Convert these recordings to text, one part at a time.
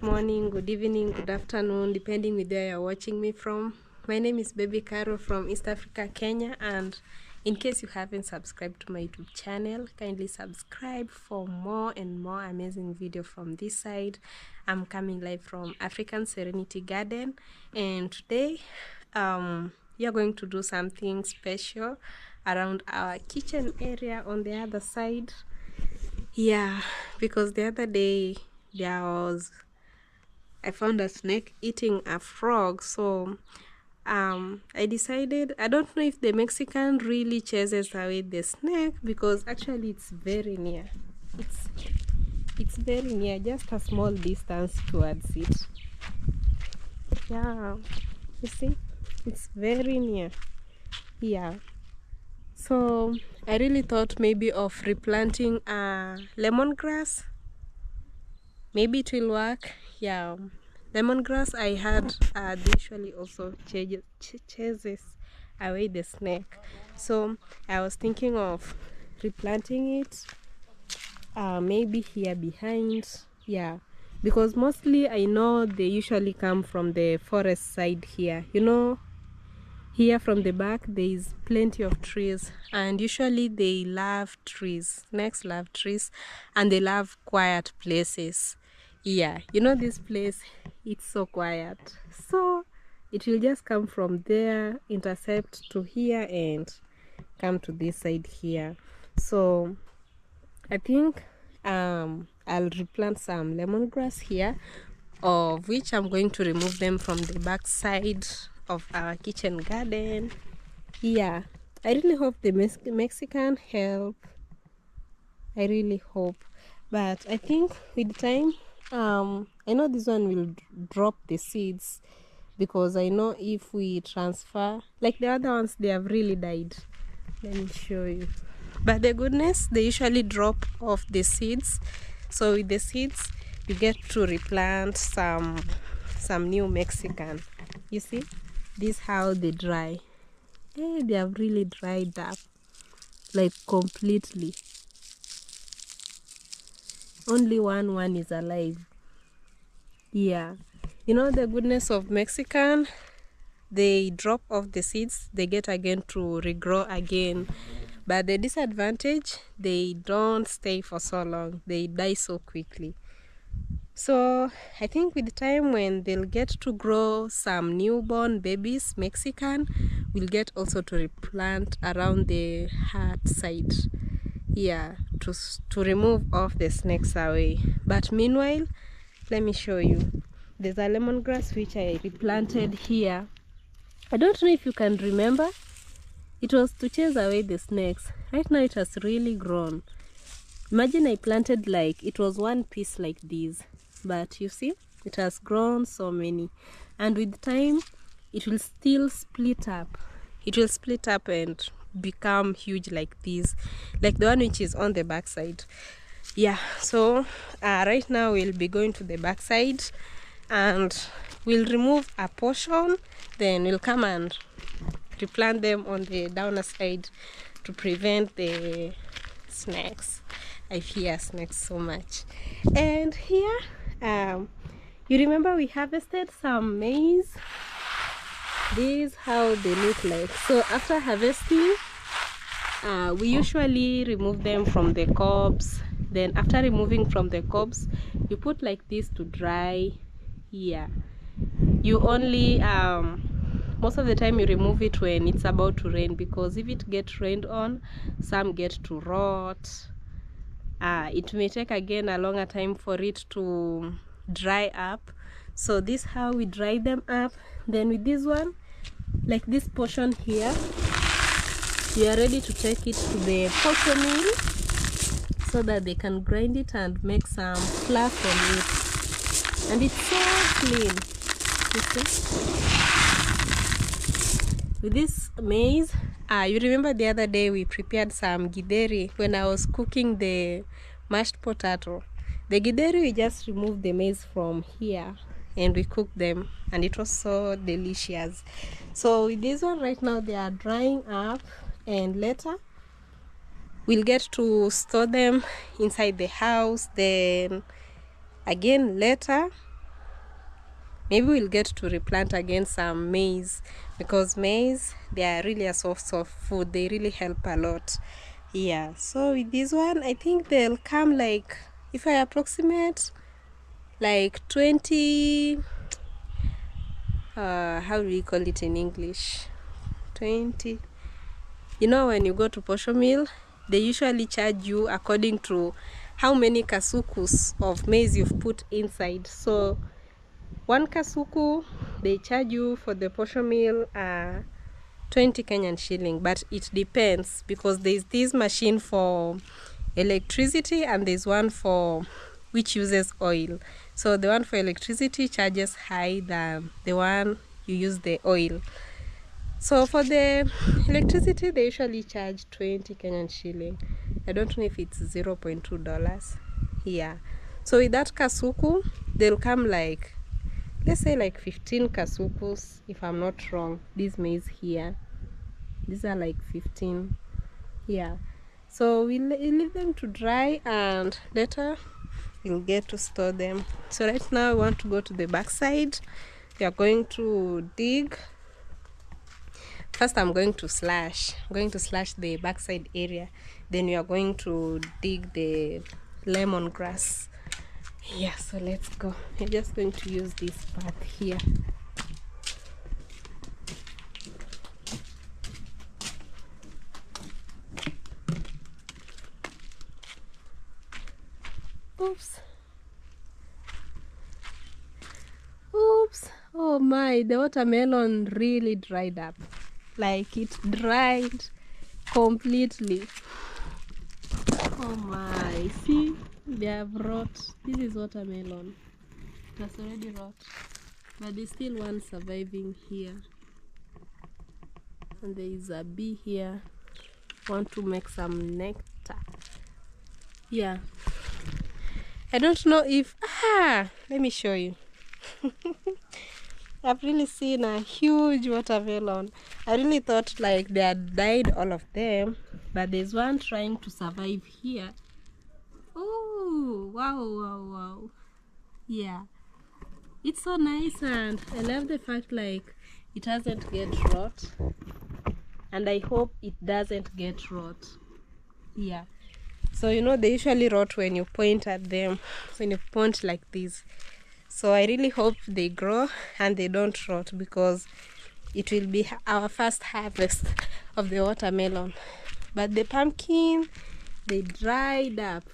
good morning, good evening, good afternoon, depending with where you're watching me from. My name is Baby Caro from East Africa, Kenya, and in case you haven't subscribed to my YouTube channel, kindly subscribe for more and more amazing video from this side. I'm coming live from African Serenity Garden, and today we are going to do something special around our kitchen area on the other side. Yeah, because the other day I found a snake eating a frog. So I decided, I don't know if the Mexican really chases away the snake, because actually it's very near. It's very near, just a small distance towards it. Yeah, you see, it's very near. Yeah. So I really thought maybe of replanting lemongrass. Maybe it will work. Yeah, lemongrass, I heard they usually also chases away the snake. So I was thinking of replanting it, maybe here behind. Yeah, because mostly I know they usually come from the forest side here. You know, here from the back there is plenty of trees, and usually they love trees. Snakes love trees, and they love quiet places. Yeah, you know, this place, it's so quiet, so it will just come from there, intercept to here, and come to this side here. So I think I'll replant some lemongrass here, of which I'm going to remove them from the back side of our kitchen garden. Yeah, I really hope the Mexican help. I really hope, but I think with time, I know this one will drop the seeds, because I know if we transfer, like the other ones, they have really died. Let me show you. But the goodness, they usually drop off the seeds. So with the seeds, you get to replant some new Mexican. You see, this how they dry. Hey, they have really dried up, like completely. Only one is alive. Yeah, you know, the goodness of Mexican, they drop off the seeds, they get again to regrow again. But the disadvantage, they don't stay for so long, they die so quickly. So I think with time, when they'll get to grow some newborn babies Mexican, we'll get also to replant around the heart side. Yeah, to remove off the snakes away. But meanwhile, let me show you. There's a lemongrass which I replanted here. I don't know if you can remember. It was to chase away the snakes. Right now it has really grown. Imagine I planted, like, it was one piece like this, but you see, it has grown so many. And with time, it will still split up. It will split up and become huge like this, like the one which is on the back side. Yeah, so right now we'll be going to the back side, and we'll remove a portion, then we'll come and replant them on the downer side to prevent the snakes. I fear snakes so much. And here, you remember we harvested some maize. This is how they look like. So after harvesting, we usually remove them from the cobs. Then after removing from the cobs, you put like this to dry. Yeah, you only most of the time you remove it when it's about to rain, because if it gets rained on, some get to rot. It may take again a longer time for it to dry up. So this how we dry them up. Then with this one, like this portion here, you are ready to take it to the portion mill, so that they can grind it and make some flour from it. And it's so clean, you see. With this maize, you remember the other day we prepared some githeri when I was cooking the mashed potato. The githeri, we just removed the maize from here and we cooked them, and it was so delicious. So with this one right now, they are drying up, and later we'll get to store them inside the house. Then again later maybe we'll get to replant again some maize, because maize, they are really a source of food. They really help a lot. Yeah, so with this one, I think they'll come like, if I approximate, like 20, how do we call it in English? 20. You know, when you go to posho mill, they usually charge you according to how many kasukus of maize you've put inside. So one kasuku, they charge you for the posho mill 20 Kenyan shilling, but it depends, because there's this machine for electricity and there's one for which uses oil. So the one for electricity charges high than the one you use the oil. So for the electricity, they usually charge 20 Kenyan shilling. I don't know if it's $0.2. Yeah. So with that kasuku, they'll come like, let's say like 15 kasukus, if I'm not wrong. These maize here, these are like 15. Yeah. So we'll leave them to dry, and later we'll get to store them. So right now we want to go to the backside. We are going to dig. First, I'm going to slash the backside area. Then we are going to dig the lemongrass. Yeah, so let's go. I'm just going to use this path here. Oops. Oh my, the watermelon really dried up. Like, it dried completely. Oh my, see, they have rot. This is watermelon. It has already rot, but there's still one surviving here. And there is a bee here. Want to make some nectar. Yeah, I don't know if let me show you. I've really seen a huge watermelon. I really thought like they had died, all of them, but there's one trying to survive here. Oh, wow. Yeah, it's so nice, and I love the fact like it doesn't get rot, and I hope it doesn't get rot. Yeah, so you know they usually rot when you point at them, when you point like this. So I really hope they grow and they don't rot, because it will be our first harvest of the watermelon. But the pumpkin, they dried up.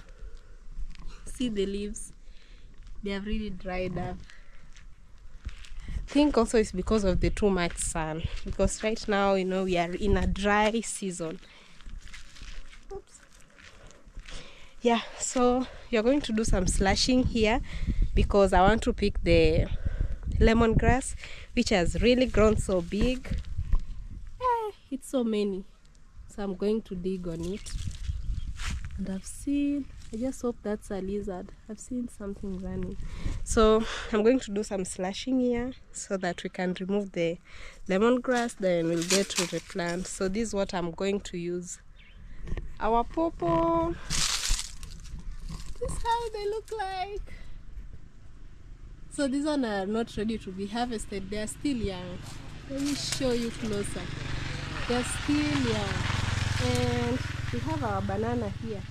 See the leaves? They have really dried up. I think also it's because of the too much sun, because right now, you know, we are in a dry season. Oops. Yeah, so you're going to do some slashing here, because I want to pick the lemongrass, which has really grown so big. It's so many. So I'm going to dig on it. And I just hope that's a lizard. I've seen something running. So I'm going to do some slashing here so that we can remove the lemongrass, then we'll get to replant. So this is what I'm going to use. Our pawpaw. This is how they look like. So these ones are not ready to be harvested. They are still young. Let me show you closer. They are still young. And we have our banana here.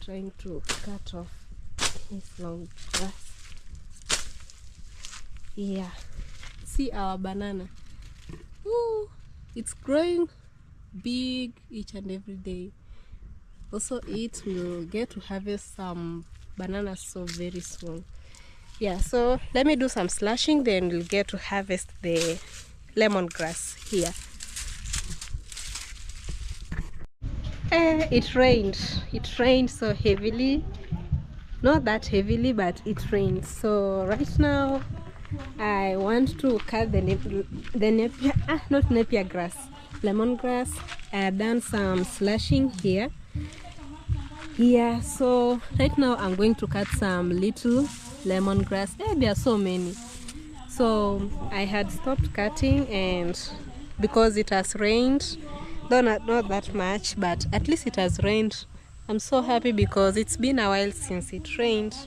Trying to cut off this long grass. Yeah. See our banana. Ooh, it's growing big each and every day. Also, it will get to harvest some bananas so very soon. Yeah, so let me do some slashing, then we'll get to harvest the lemongrass here. It rained so heavily. Not that heavily, but it rained. So right now I want to cut the napier grass, lemongrass. I have done some slashing here. Yeah, so right now I'm going to cut some little lemongrass. There are so many. So I had stopped cutting, and because it has rained, though not that much, but at least it has rained I'm so happy because it's been a while since it rained.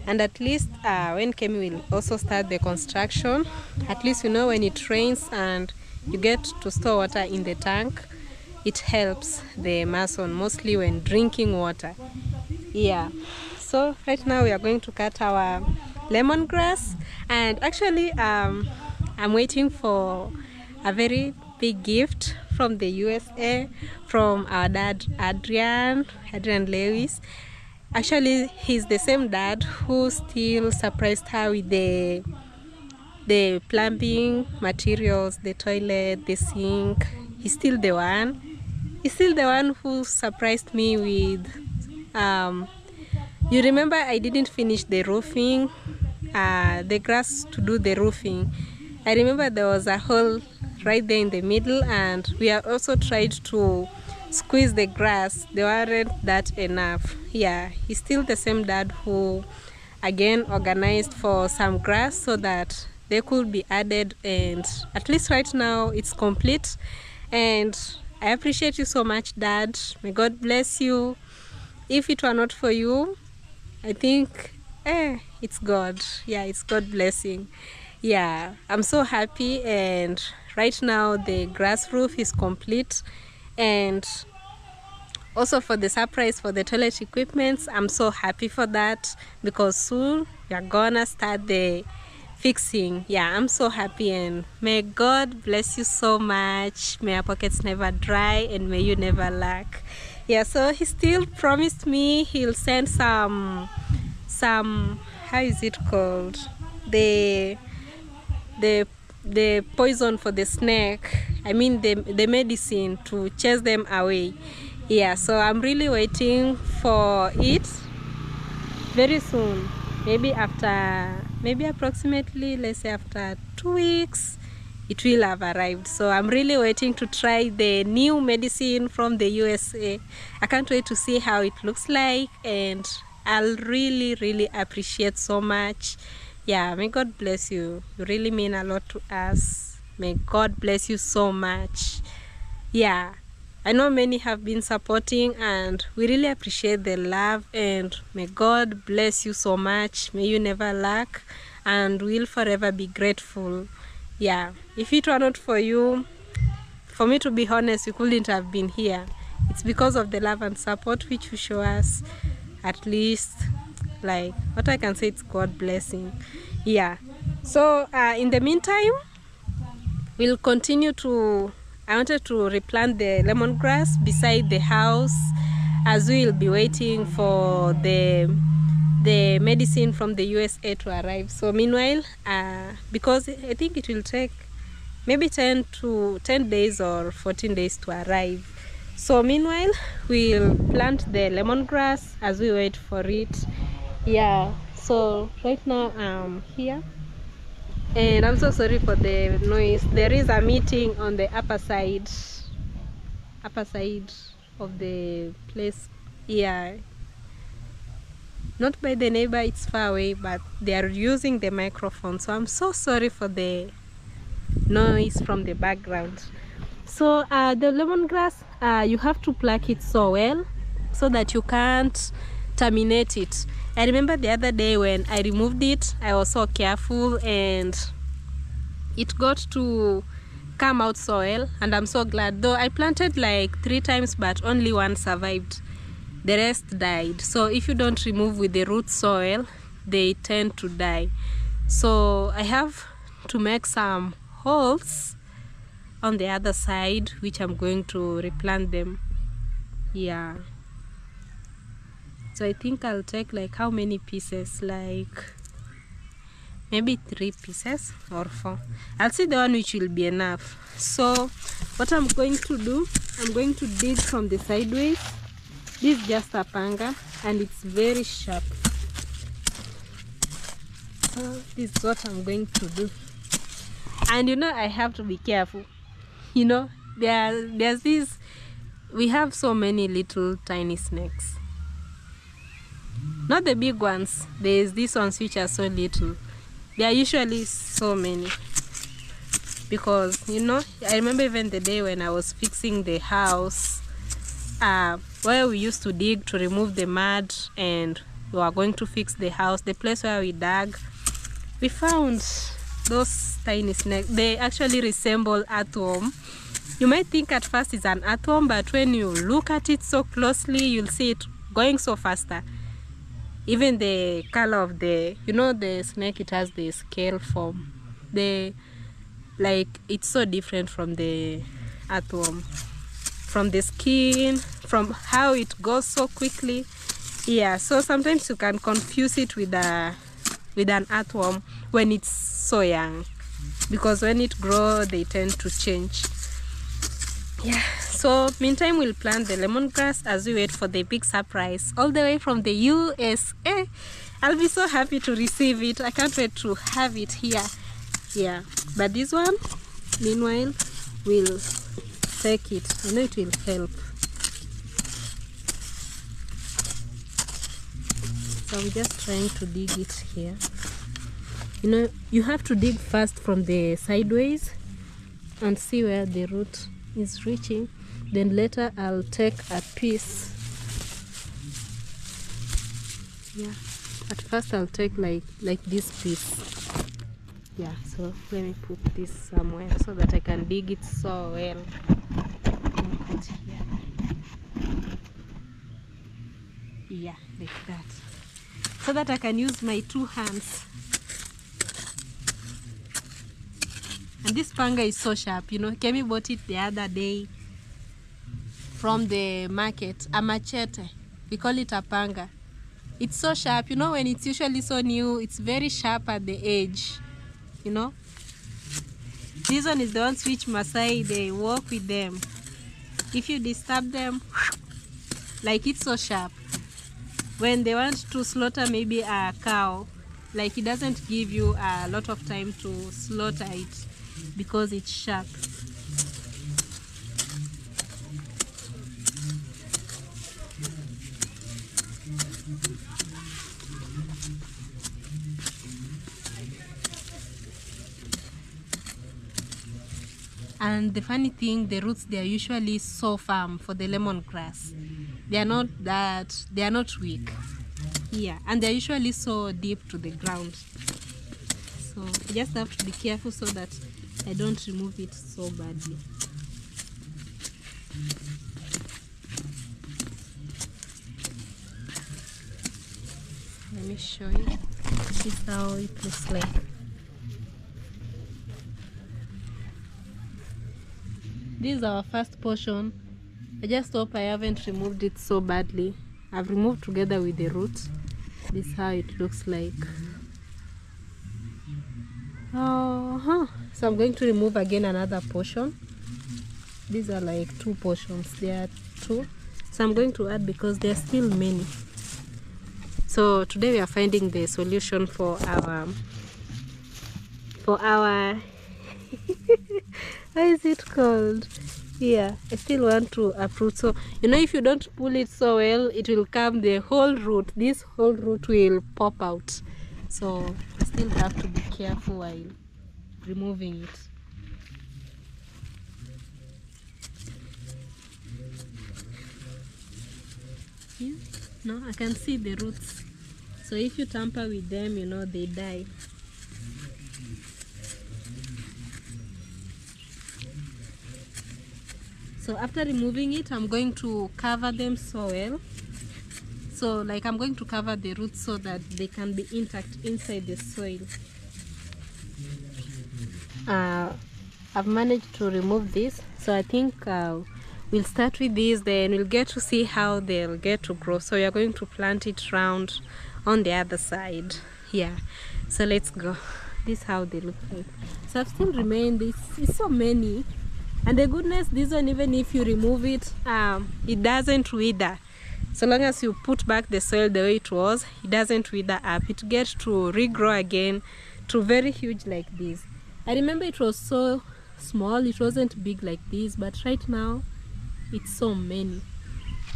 And at least when Kemi will also start the construction, at least you know when it rains and you get to store water in the tank, it helps the mason mostly when drinking water. Yeah. So right now we are going to cut our lemongrass, and actually I'm waiting for a very big gift from the USA from our dad Adrian Lewis. Actually, he's the same dad who still surprised her with the plumbing materials, the toilet, the sink. He's still the one. He's still the one who surprised me with you remember I didn't finish the roofing, the grass to do the roofing. I remember there was a hole right there in the middle, and we have also tried to squeeze the grass. They weren't that enough. Yeah, he's still the same dad who again organized for some grass so that they could be added, and at least right now it's complete. And I appreciate you so much, Dad. May God bless you. If it were not for you, I think it's God. Yeah, it's God blessing. Yeah, I'm so happy, and right now the grass roof is complete. And also for the surprise for the toilet equipments, I'm so happy for that because soon we're gonna start the fixing. Yeah, I'm so happy, and may God bless you so much. May your pockets never dry, and may you never lack. Yeah, so he still promised me he'll send some how is it called, the poison for the snake, I mean the medicine to chase them away. Yeah, so I'm really waiting for it very soon, maybe approximately, let's say after 2 weeks it will have arrived. So I'm really waiting to try the new medicine from the USA. I can't wait to see how it looks like, and I'll really appreciate so much. Yeah, may God bless you. You really mean a lot to us. May God bless you so much. Yeah, I know many have been supporting, and we really appreciate the love, and may God bless you so much. May you never lack, and we'll forever be grateful. Yeah, if it were not for you, for me to be honest, we couldn't have been here. It's because of the love and support which you show us. At least, like, what I can say, it's God blessing. Yeah, so in the meantime, we'll continue to, I wanted to replant the lemongrass beside the house, as we'll be waiting for the medicine from the USA to arrive. So meanwhile, because I think it will take maybe 10 days or 14 days to arrive. So meanwhile, we'll plant the lemongrass as we wait for it. Yeah, so right now I'm here, and I'm so sorry for the noise. There is a meeting on the upper side of the place. Yeah, not by the neighbor, it's far away, but they are using the microphone, so I'm so sorry for the noise from the background. So the lemongrass, you have to pluck it so well so that you can't terminate it. I remember the other day when I removed it, I was so careful, and it got to come out so well, and I'm so glad. Though I planted like 3 times, but only one survived. The rest died. So if you don't remove with the root soil, they tend to die. So I have to make some holes on the other side, which I'm going to replant them. Yeah, so I think I'll take like how many pieces, like maybe 3 pieces or 4. I'll see the one which will be enough. So what I'm going to do, I'm going to dig from the sideways. This is just a panga, and it's very sharp. So this is what I'm going to do. And you know, I have to be careful. You know, there's this, we have so many little tiny snakes. Not the big ones, there's these ones which are so little. There are usually so many. Because, you know, I remember even the day when I was fixing the house, where we used to dig to remove the mud and we were going to fix the house, the place where we dug, we found those tiny snakes. They actually resemble earthworm. You might think at first it's an earthworm, but when you look at it so closely, you'll see it going so faster. Even the color of the, you know, the snake, it has the scale form. It's so different from the earthworm. From the skin, from how it goes so quickly. Yeah, so sometimes you can confuse it with an earthworm when it's so young, because when it grows they tend to change. Yeah, so meantime we'll plant the lemongrass as we wait for the big surprise all the way from the USA. I'll be so happy to receive it. I can't wait to have it here. Yeah, but this one, meanwhile, we'll take it. I know it will help. So I'm just trying to dig it here. You know, you have to dig first from the sideways and see where the root is reaching. Then later I'll take a piece. Yeah, at first I'll take like this piece. Yeah, so let me put this somewhere so that I can dig it so well. Put here. Yeah, like that, so that I can use my 2 hands. And this panga is so sharp, you know. Kemi bought it the other day from the market, a machete. We call it a panga. It's so sharp, you know, when it's usually so new, it's very sharp at the edge, you know. This one is the ones which Maasai, they walk with them. If you disturb them, like, it's so sharp. When they want to slaughter maybe a cow, like, it doesn't give you a lot of time to slaughter it because it's sharp. And the funny thing, the roots, they are usually so firm for the lemongrass. They are not weak. Yeah, and they're usually so deep to the ground. So I just have to be careful so that I don't remove it so badly. Let me show you. This is how it looks like. This is our first portion. I just hope I haven't removed it so badly. I've removed together with the roots. This is how it looks like. So I'm going to remove again another portion. These are like 2 portions. There are 2. So I'm going to add because there are still many. So today we are finding the solution for our how is it called? Yeah, I still want to uproot. So, you know, if you don't pull it so well, it will come the whole root. This whole root will pop out. So I still have to be careful while removing it. Yeah, no, I can see the roots. So if you tamper with them, you know, they die. So after removing it, I'm going to cover them so well. So like, I'm going to cover the roots so that they can be intact inside the soil. I've managed to remove this. So I think we'll start with this, then we'll get to see how they'll get to grow. So we are going to plant it round on the other side. Yeah, so let's go. This is how they look like. So I've still remained, this is so many. And the goodness, this one, even if you remove it, it doesn't wither. So long as you put back the soil the way it was, it doesn't wither up. It gets to regrow again to very huge like this. I remember it was so small, it wasn't big like this, but right now it's so many.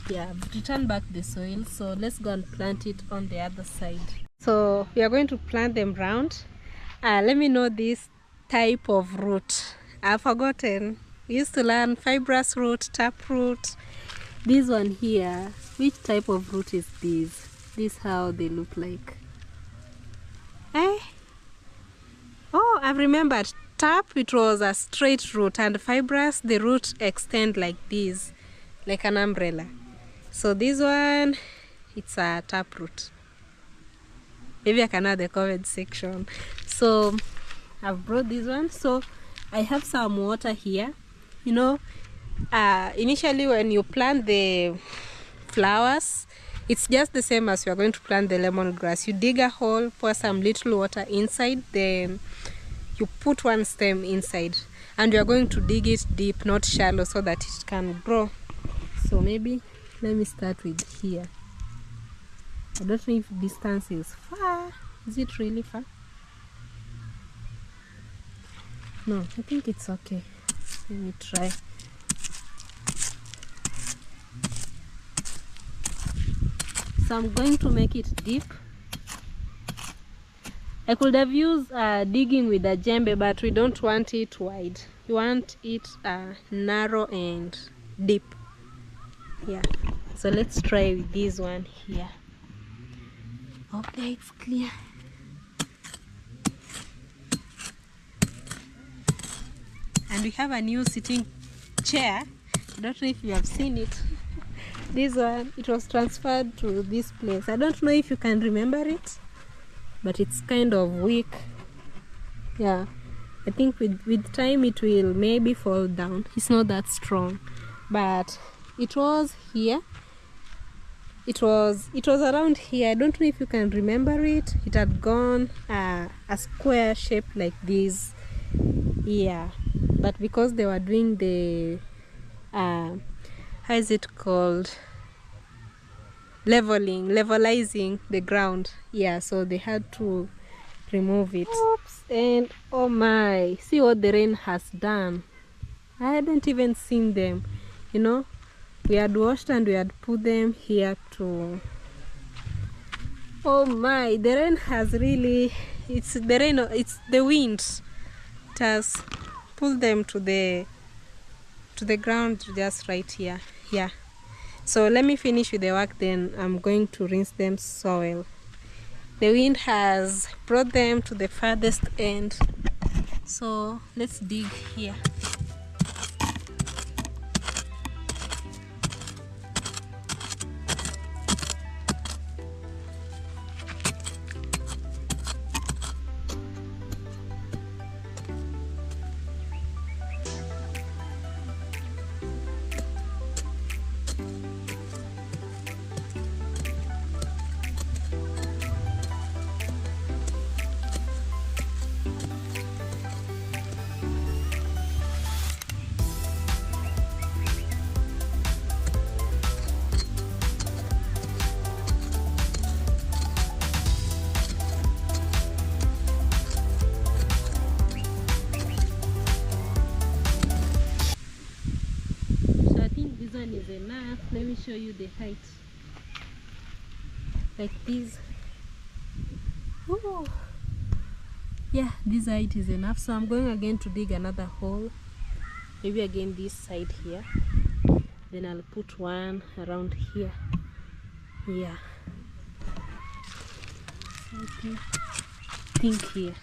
Yeah, I've returned back the soil, so let's go and plant it on the other side. So we are going to plant them round. Let me know this type of root. I've forgotten. We used to learn fibrous root, tap root. This one here, which type of root is this? This how they look like. Eh? Oh, I've remembered. Tap, it was a straight root, and fibrous, the root extend like this, like an umbrella. So this one, it's a tap root. Maybe I can add the comment section. So I've brought this one. So I have some water here. You know, initially when you plant the flowers, it's just the same as you are going to plant the lemongrass. You dig a hole, pour some little water inside, then you put one stem inside, and you are going to dig it deep, not shallow, so that it can grow. So maybe let me start with here. I don't know if distance is far. Is it really far? No, I think it's okay. Let me try. So I'm going to make it deep. I could have used digging with a djembe, but we don't want it wide. We want it narrow and deep. Yeah. So let's try with this one here. Okay, it's clear. And we have a new sitting chair. I don't know if you have seen it. This one, it was transferred to this place. I don't know if you can remember it, but it's kind of weak. Yeah, I think with time it will maybe fall down. It's not that strong, but it was here. It was around here. I don't know if you can remember it. It had gone a square shape like this. Yeah, but because they were doing the how is it called, levelizing the ground, yeah, so they had to remove it. Oops. And oh my, see what the rain has done. I hadn't even seen them, you know. We had washed and we had put them here to, oh my, the rain has really, it's the rain, it's the wind. It has pulled them to the ground just right here. Yeah, so let me finish with the work, then I'm going to rinse them soil. The wind has brought them to the farthest end, so let's dig here. Is enough. Let me show you the height. Like this. Ooh. Yeah, this height is enough. So I'm going again to dig another hole. Maybe again this side here. Then I'll put one around here. Yeah. Okay. Think here.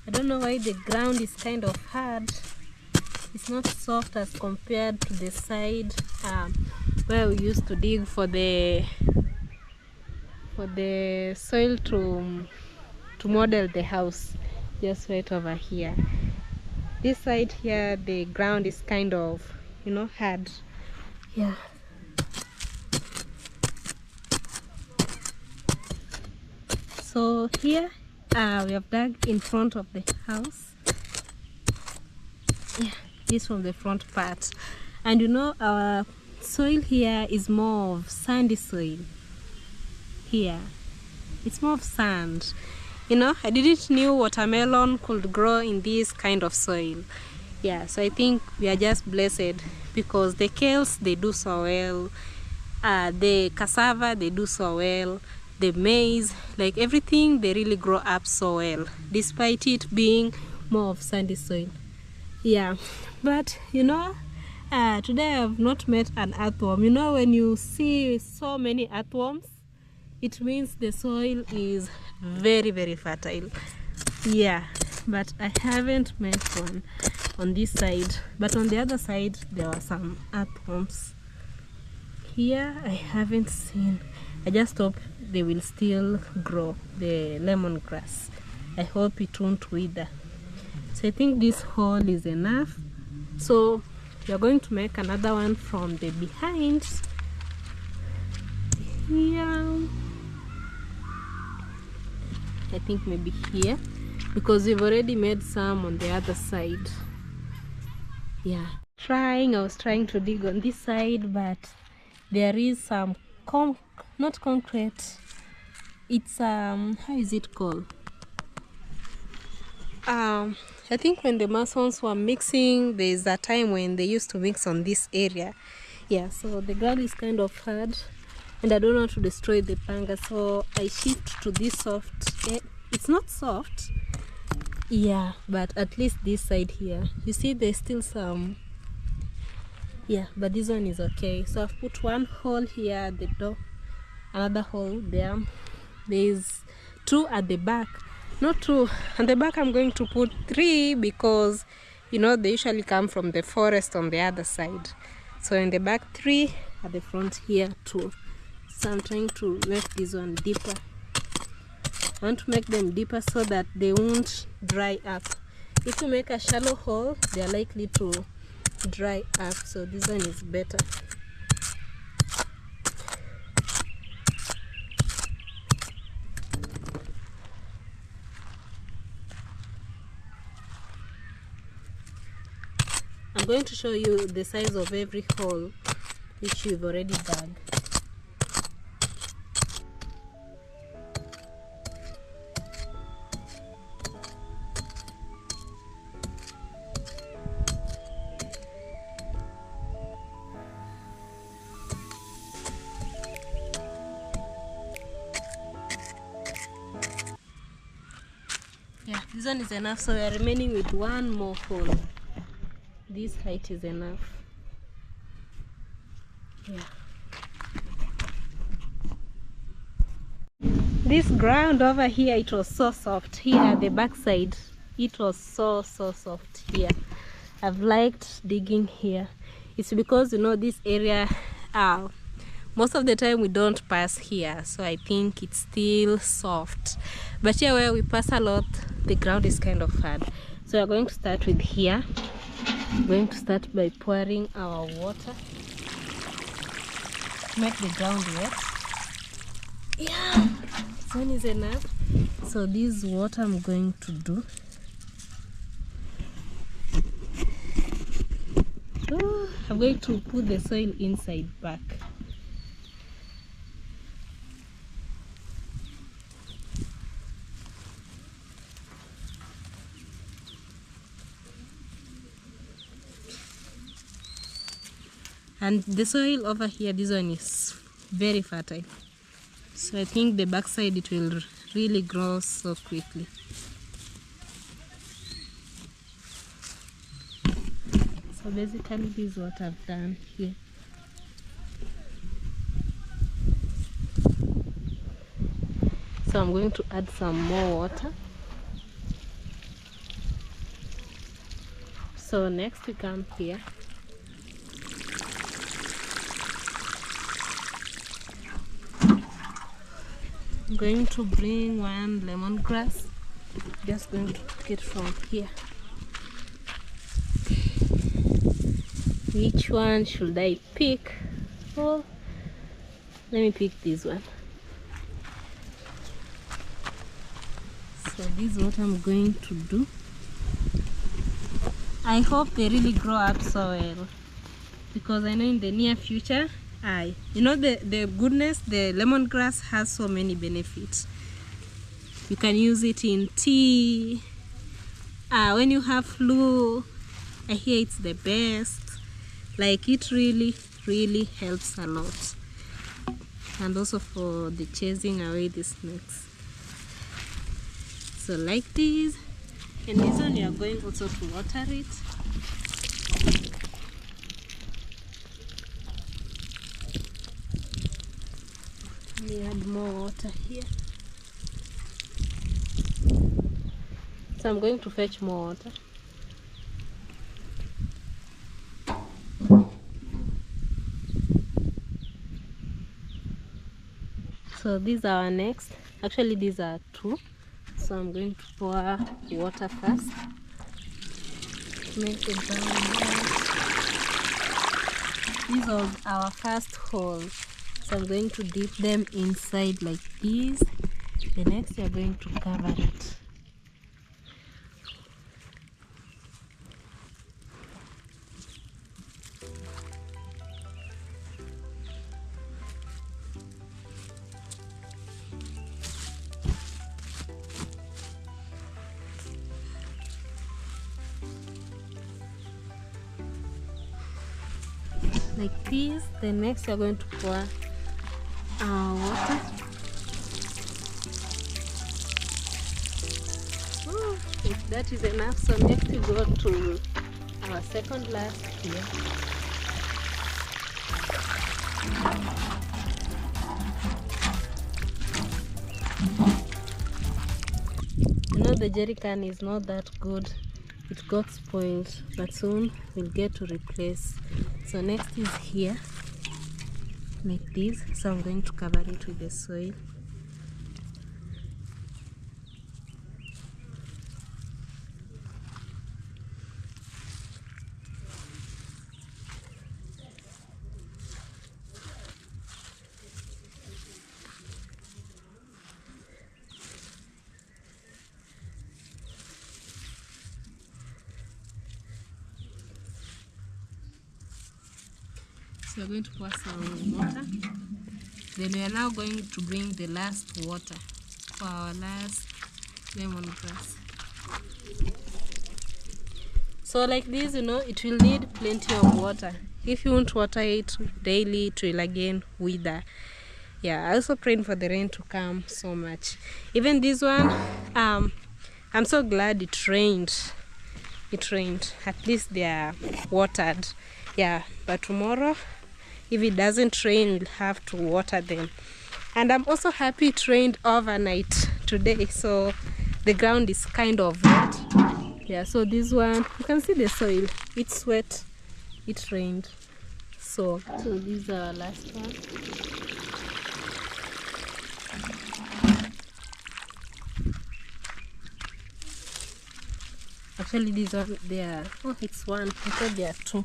I don't know why the ground is kind of hard. It's not soft as compared to the side where we used to dig for the soil to model the house, just right over here. This side here, the ground is kind of, you know, hard. Yeah. So here we have dug in front of the house. Yeah, this from the front part. And you know, our soil here is more of sandy soil. Here, it's more of sand. You know, I didn't knew watermelon could grow in this kind of soil. Yeah, so I think we are just blessed because the kales, they do so well. The cassava, they do so well. The maize, like everything, they really grow up so well, despite it being more of sandy soil. Yeah, but you know, today I have not met an earthworm. You know, when you see so many earthworms, it means the soil is very, very fertile. Yeah, but I haven't met one on this side. But on the other side, there were some earthworms. Here, I haven't seen. I just hope they will still grow, the lemongrass. I hope it won't wither. So I think this hole is enough. So we are going to make another one from the behind. Here. I think maybe here, because we've already made some on the other side. Yeah. I was trying to dig on this side, but there is some not concrete. It's how is it called? I think when the masons were mixing, there's a time when they used to mix on this area. Yeah, so the ground is kind of hard, and I don't want to destroy the panga, so I shift to this soft. It's not soft, yeah, but at least this side here, you see there's still some. Yeah, but this one is okay. So I've put one hole here at the door, another hole there. There's 2 at the back. Not 2 at the back. I'm going to put 3 because you know they usually come from the forest on the other side. So in the back 3, at the front here 2. So I'm trying to make this one deeper. I want to make them deeper so that they won't dry up. If you make a shallow hole, they are likely to dry up. So this one is better. I'm going to show you the size of every hole which you've already dug. Yeah, this one is enough, so we are remaining with one more hole. This height is enough. Yeah. This ground over here, it was so soft. Here at the back side, it was so soft here. I've liked digging here. It's because you know this area, most of the time we don't pass here, so I think it's still soft. But here where we pass a lot, the ground is kind of hard. So we're going to start with here. I'm going to start by pouring our water to make the ground wet. Yeah, this one is enough. So this is what I'm going to do. I'm going to put the soil inside back. And the soil over here, this one is very fertile. So I think the backside it will really grow so quickly. So basically this is what I've done here. So I'm going to add some more water. So next we come here. I'm going to bring one lemongrass. Just going to pick it from here. Which one should I pick? Oh, let me pick this one. So this is what I'm going to do. I hope they really grow up so well, because I know in the near future, you know the goodness, the lemongrass has so many benefits. You can use it in tea. When you have flu, I hear it's the best. Like it really helps a lot. And also for the chasing away the snakes. So like this, And this one you are going also to water it. We add more water here. So I'm going to fetch more water. So these are our next. Actually these are two. So I'm going to pour water first. Make the brown. These are our first hole. So I'm going to dip them inside like this. The next we are going to cover it. Like this. The next we are going to pour our water. Oh, if that is enough, so next we go to our second last here. You know the jerry can is not that good. It got spoiled, but soon we'll get to replace. So next is here, like this. So I'm going to cover it with the soil. So we're going to pour some water. Then we are now going to bring the last water for our last lemongrass. So like this, you know, it will need plenty of water. If you won't water it daily, it will again wither. Yeah, I also praying for the rain to come so much. Even this one, I'm so glad it rained. It rained. At least they are watered. Yeah, but tomorrow, if it doesn't rain, we'll have to water them. And I'm also happy it rained overnight today, so the ground is kind of wet. Yeah, so this one, you can see the soil. It's wet. It rained. So these are our last one. Actually, these one, they are, oh, it's one. I thought there are two.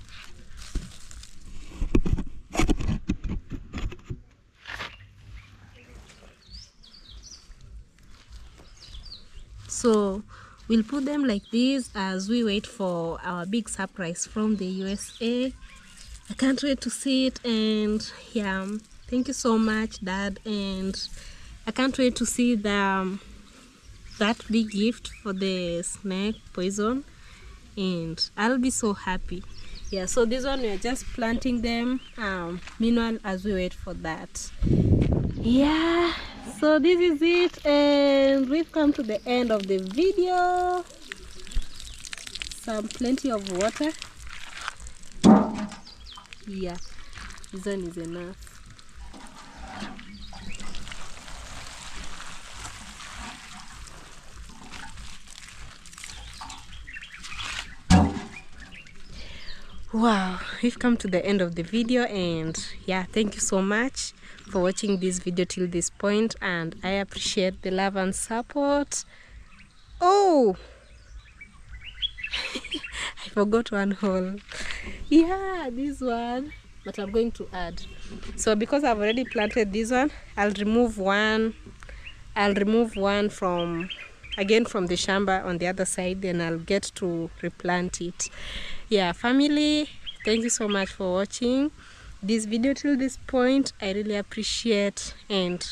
So we'll put them like this as we wait for our big surprise from the USA. I can't wait to see it, and yeah, thank you so much, Dad, and I can't wait to see that big gift for the snake poison, and I'll be so happy. Yeah, so this one we are just planting them meanwhile as we wait for that. Yeah, so this is it, and we've come to the end of the video. Plenty of water. Yeah, this one is enough. Wow, we've come to the end of the video, and yeah, thank you so much for watching this video till this point, and I appreciate the love and support. Oh, I forgot one hole. Yeah, this one, but I'm going to add. So because I've already planted this one, I'll remove one from the shamba on the other side, then I'll get to replant it. Yeah, family, thank you so much for watching this video till this point. I really appreciate, and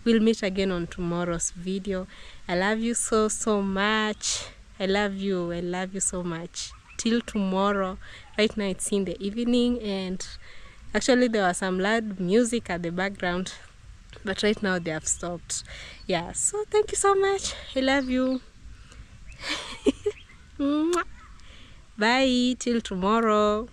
we'll meet again on tomorrow's video. I love you so much. I love you so much. Till tomorrow. Right now it's in the evening, and actually there was some loud music at the background, but right now they have stopped. Yeah, so thank you so much. I love you. Mwah. Bye till tomorrow.